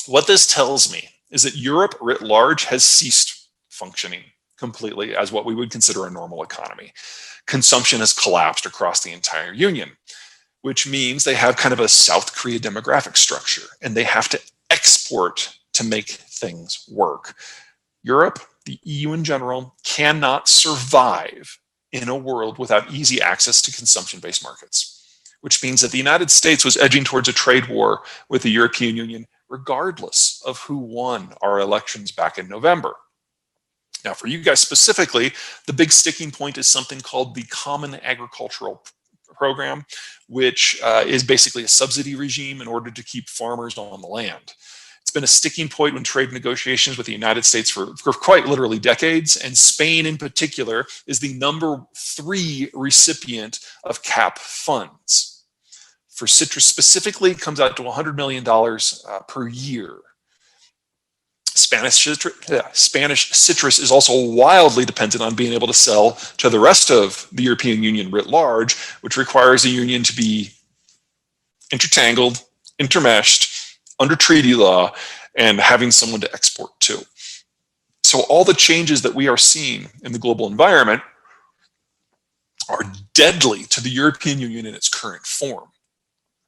What this tells me is that Europe writ large has ceased functioning completely as what we would consider a normal economy. Consumption has collapsed across the entire Union, which means they have kind of a South Korea demographic structure, and they have to export to make things work. Europe, the EU in general, cannot survive in a world without easy access to consumption-based markets, which means that the United States was edging towards a trade war with the European Union, regardless of who won our elections back in November. Now, for you guys specifically, the big sticking point is something called the Common Agricultural Program, which is basically a subsidy regime in order to keep farmers on the land. It's been a sticking point in trade negotiations with the United States for quite literally decades, and Spain in particular is the #3 recipient of CAP funds. For citrus specifically, it comes out to $100 million per year. Spanish citrus is also wildly dependent on being able to sell to the rest of the European Union writ large, which requires the Union to be intertangled, intermeshed, under treaty law, and having someone to export to. So all the changes that we are seeing in the global environment are deadly to the European Union in its current form.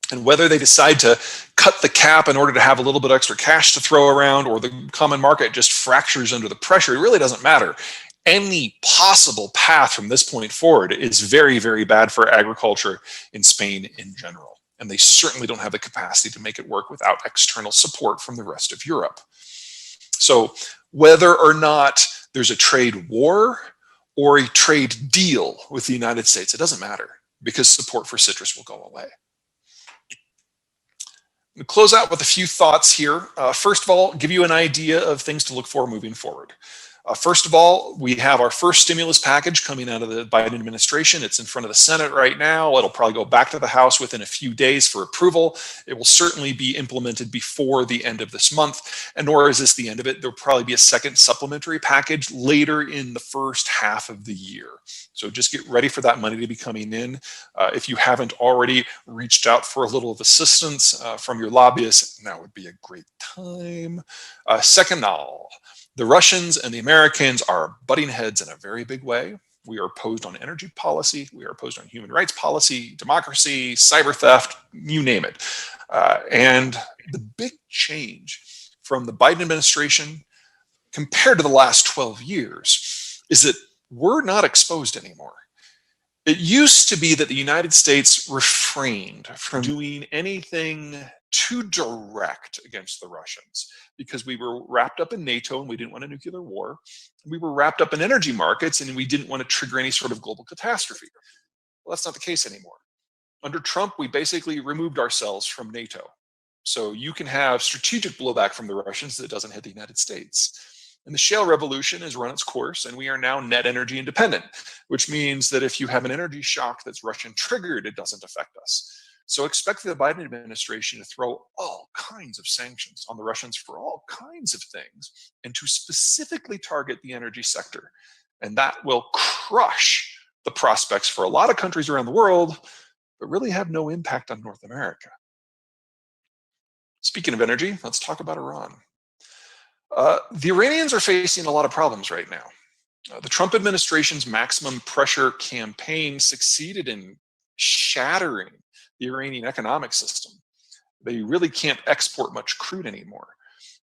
And whether they decide to cut the cap in order to have a little bit extra cash to throw around, or the common market just fractures under the pressure, it really doesn't matter. Any possible path from this point forward is very, very bad for agriculture in Spain in general. And they certainly don't have the capacity to make it work without external support from the rest of Europe. So whether or not there's a trade war or a trade deal with the United States, it doesn't matter, because support for citrus will go away. We'll close out with a few thoughts here. First of all, give you an idea of things to look for moving forward. First of all, we have our first stimulus package coming out of the Biden administration. It's in front of the Senate right now. It'll probably go back to the House within a few days for approval. It will certainly be implemented before the end of this month, and nor is this the end of it. There'll probably be a second supplementary package later in the first half of the year. So just get ready for that money to be coming in. If you haven't already reached out for a little of assistance from your lobbyists, now would be a great time. Second, the Russians and the Americans are butting heads in a very big way. We are opposed on energy policy. We are opposed on human rights policy, democracy, cyber theft, you name it. And the big change from the Biden administration compared to the last 12 years is that we're not exposed anymore. It used to be that the United States refrained from doing anything too direct against the Russians because we were wrapped up in NATO and we didn't want a nuclear war. We were wrapped up in energy markets and we didn't want to trigger any sort of global catastrophe. Well, that's not the case anymore. Under Trump, we basically removed ourselves from NATO. So you can have strategic blowback from the Russians that doesn't hit the United States. And the shale revolution has run its course, and we are now net energy independent, which means that if you have an energy shock that's Russian triggered, it doesn't affect us. So expect the Biden administration to throw all kinds of sanctions on the Russians for all kinds of things, and to specifically target the energy sector. And that will crush the prospects for a lot of countries around the world, but really have no impact on North America. Speaking of energy, let's talk about Iran. The Iranians are facing a lot of problems right now. The Trump administration's maximum pressure campaign succeeded in shattering the Iranian economic system. They really can't export much crude anymore.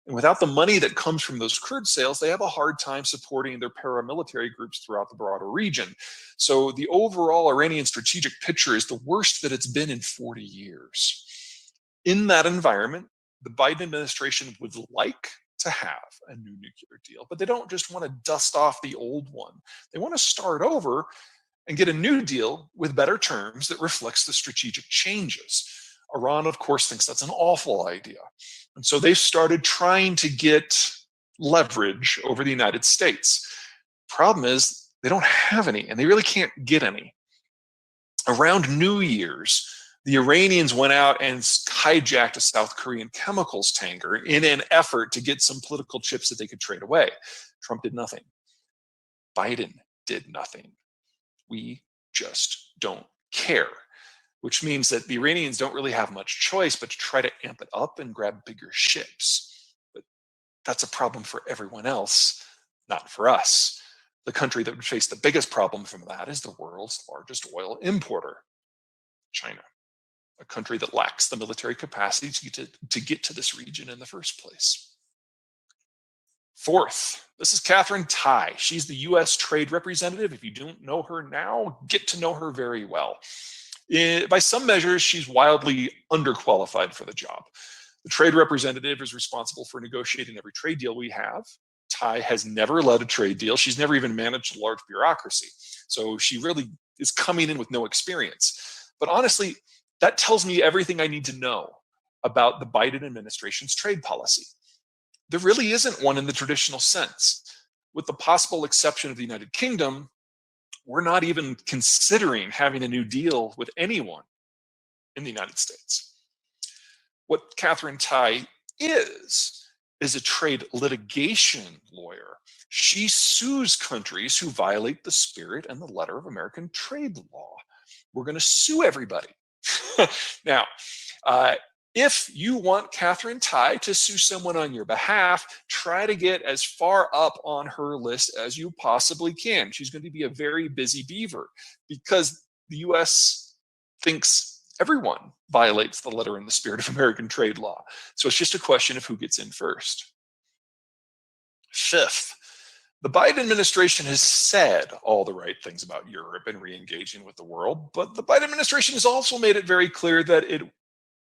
And without the money that comes from those crude sales, they have a hard time supporting their paramilitary groups throughout the broader region. So the overall Iranian strategic picture is the worst that it's been in 40 years. In that environment, the Biden administration would like to have a new nuclear deal, but they don't just want to dust off the old one. They want to start over and get a new deal with better terms that reflects the strategic changes. Iran, of course, thinks that's an awful idea. And so they've started trying to get leverage over the United States. Problem is, they don't have any, and they really can't get any. Around New Year's, the Iranians went out and hijacked a South Korean chemicals tanker in an effort to get some political chips that they could trade away. Trump did nothing. Biden did nothing. We just don't care, which means that the Iranians don't really have much choice but to try to amp it up and grab bigger ships. that's a problem for everyone else, not for us. The country that would face the biggest problem from that is the world's largest oil importer, China, a country that lacks the military capacity to get to this region in the first place. Fourth, this is Katherine Tai. She's the US Trade Representative. If you don't know her now, get to know her very well. By some measures, she's wildly underqualified for the job. The trade representative is responsible for negotiating every trade deal we have. Tai has never led a trade deal. She's never even managed a large bureaucracy. So she really is coming in with no experience. But honestly, that tells me everything I need to know about the Biden administration's trade policy. There really isn't one in the traditional sense. With the possible exception of the United Kingdom, we're not even considering having a new deal with anyone in the United States. What Katherine Tai is a trade litigation lawyer. She sues countries who violate the spirit and the letter of American trade law. We're going to sue everybody. Now, if you want Katherine Tai to sue someone on your behalf, try to get as far up on her list as you possibly can. She's going to be a very busy beaver because the US thinks everyone violates the letter and the spirit of American trade law. So it's just a question of who gets in first. Fifth, the Biden administration has said all the right things about Europe and re-engaging with the world, but the Biden administration has also made it very clear that it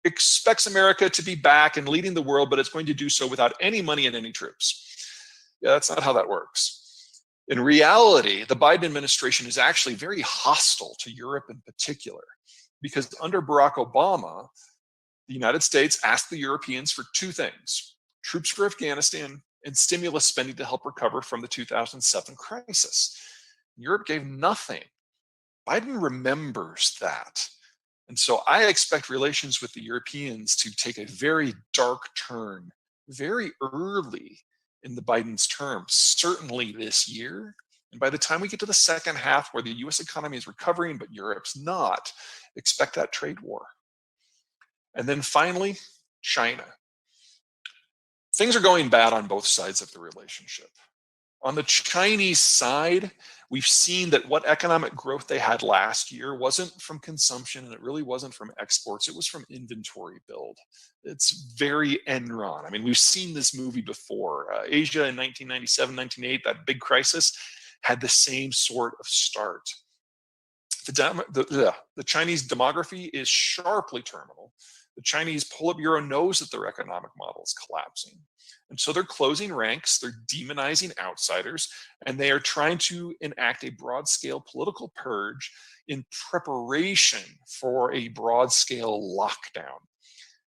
expects America to be back and leading the world, but it's going to do so without any money and any troops. Yeah, that's not how that works. In reality, the Biden administration is actually very hostile to Europe in particular, because under Barack Obama, the United States asked the Europeans for two things: troops for Afghanistan and stimulus spending to help recover from the 2007 crisis. Europe gave nothing. Biden remembers that. And so I expect relations with the Europeans to take a very dark turn very early in the Biden's term, certainly this year. And by the time we get to the second half where the US economy is recovering, but Europe's not, expect that trade war. And then finally, China. Things are going bad on both sides of the relationship. On the Chinese side, we've seen that what economic growth they had last year wasn't from consumption, and it really wasn't from exports. It was from inventory build. It's very Enron. I mean, we've seen this movie before. Asia in 1997, 1998, that big crisis, had the same sort of start. The Chinese demography is sharply terminal. The Chinese Politburo knows that their economic model is collapsing. And so they're closing ranks, they're demonizing outsiders, and they are trying to enact a broad-scale political purge in preparation for a broad-scale lockdown.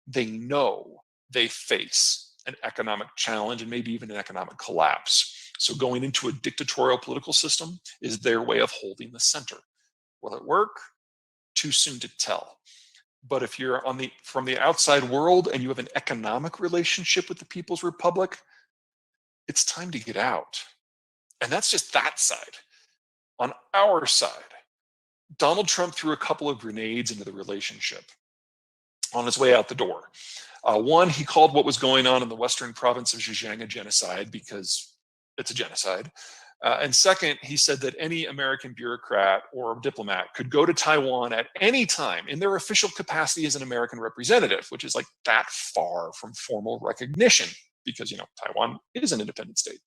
They know they face an economic challenge and maybe even an economic collapse. So going into a dictatorial political system is their way of holding the center. Will it work? Too soon to tell. But if you're from the outside world and you have an economic relationship with the People's Republic, it's time to get out. And that's just that side. On our side, Donald Trump threw a couple of grenades into the relationship on his way out the door. One, he called what was going on in the western province of Zhejiang a genocide because it's a genocide. And second, he said that any American bureaucrat or diplomat could go to Taiwan at any time in their official capacity as an American representative, which is like that far from formal recognition because, Taiwan is an independent state.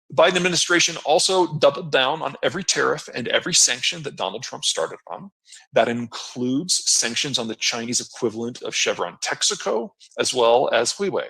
The Biden administration also doubled down on every tariff and every sanction that Donald Trump started on. That includes sanctions on the Chinese equivalent of Chevron Texaco, as well as Huawei.